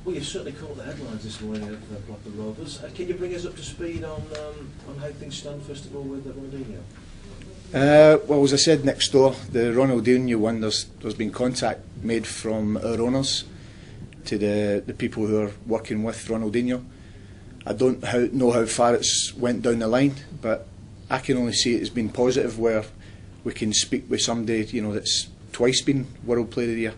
Well, you've certainly caught the headlines this morning of Blackburn Rovers. Can you bring us up to speed on how things stand, first of all, with Ronaldinho? Well, as I said next door, the Ronaldinho one, there's been contact made from our owners to the people who are working with Ronaldinho. I don't know how far it's went down the line, but I can only see it as being positive, where we can speak with somebody, you know, that's twice been World Player of the Year.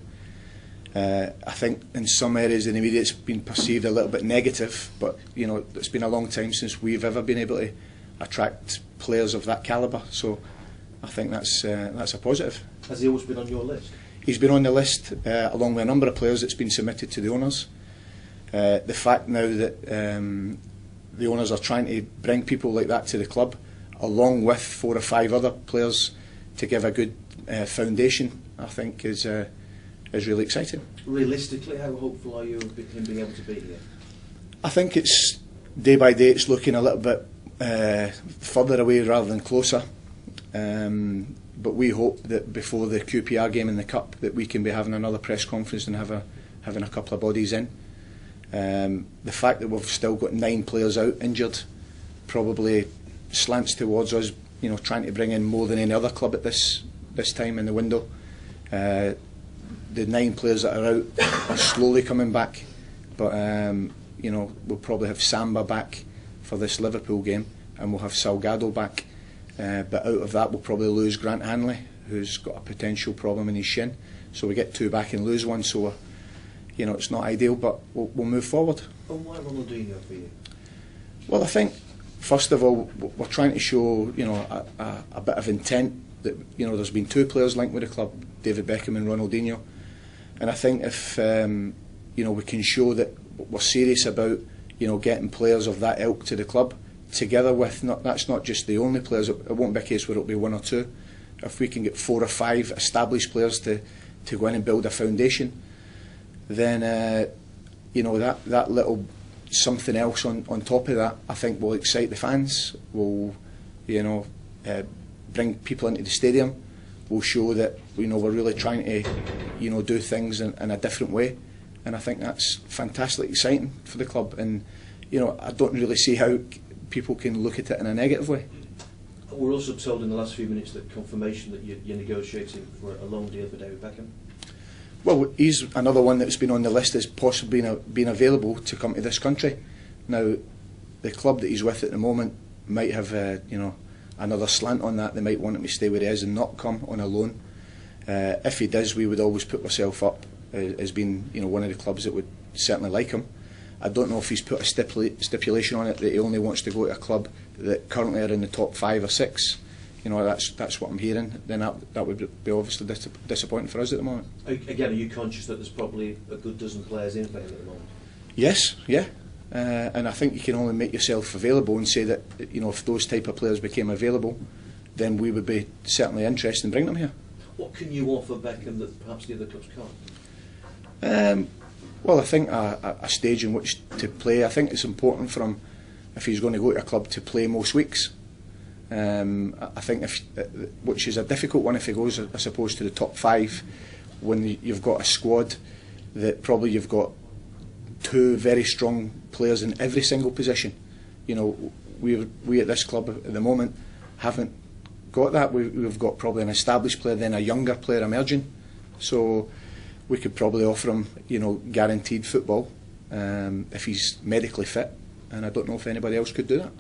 I think in some areas in the media it's been perceived a little bit negative, but you know, it's been a long time since we've ever been able to attract players of that calibre. So I think that's a positive. Has he always been on your list? He's been on the list along with a number of players that's been submitted to the owners. The fact now that the owners are trying to bring people like that to the club, along with 4 or 5 other players, to give a good foundation, I think is really exciting. Realistically, how hopeful are you of him being able to be here? I think it's day by day it's looking a little bit further away rather than closer. But we hope that before the QPR game in the Cup that we can be having another press conference and having a couple of bodies in. The fact that we've still got 9 players out injured probably slants towards us, you know, trying to bring in more than any other club at this time in the window. The 9 players that are out are slowly coming back, but you know, we'll probably have Samba back for this Liverpool game, and we'll have Salgado back. But out of that, we'll probably lose Grant Hanley, who's got a potential problem in his shin. So we get 2 back and lose 1. So you know, it's not ideal, but we'll move forward. And why Ronaldinho for you? Well, I think first of all we're trying to show, you know, a bit of intent that, you know, there's been 2 players linked with the club, David Beckham and Ronaldinho, and I think if you know, we can show that we're serious about, you know, getting players of that ilk to the club, together with that's not just the only players. It won't be a case where it'll be 1 or 2. If we can get 4 or 5 established players to go in and build a foundation, then you know, that little something else on top of that, I think will excite the fans, will, you know, bring people into the stadium, will show that, you know, we're really trying to, you know, do things in a different way, and I think that's fantastically exciting for the club. And you know, I don't really see how people can look at it in a negative way. We're also told in the last few minutes that confirmation that you're negotiating for a loan deal for David Beckham. Well, he's another one that's been on the list as possibly being available to come to this country. Now, the club that he's with at the moment might have you know, another slant on that. They might want him to stay where he is and not come on a loan. If he does, we would always put ourselves up as being, you know, one of the clubs that would certainly like him. I don't know if he's put a stipulation on it that he only wants to go to a club that currently are in the top 5 or 6. You know, that's what I'm hearing. Then that would be obviously disappointing for us at the moment. Again, are you conscious that there's probably a good dozen players in for him at the moment? Yes, yeah. And I think you can only make yourself available and say that, you know, if those type of players became available, then we would be certainly interested in bringing them here. What can you offer Beckham that perhaps the other clubs can't? Well, I think a stage in which to play. I think it's important for him, if he's going to go to a club, to play most weeks. I think which is a difficult one if he goes, I suppose, to the top 5, when you've got a squad that probably you've got 2 very strong players in every single position. You know, we at this club at the moment haven't got that. We've got probably an established player, then a younger player emerging. So we could probably offer him, you know, guaranteed football if he's medically fit, and I don't know if anybody else could do that.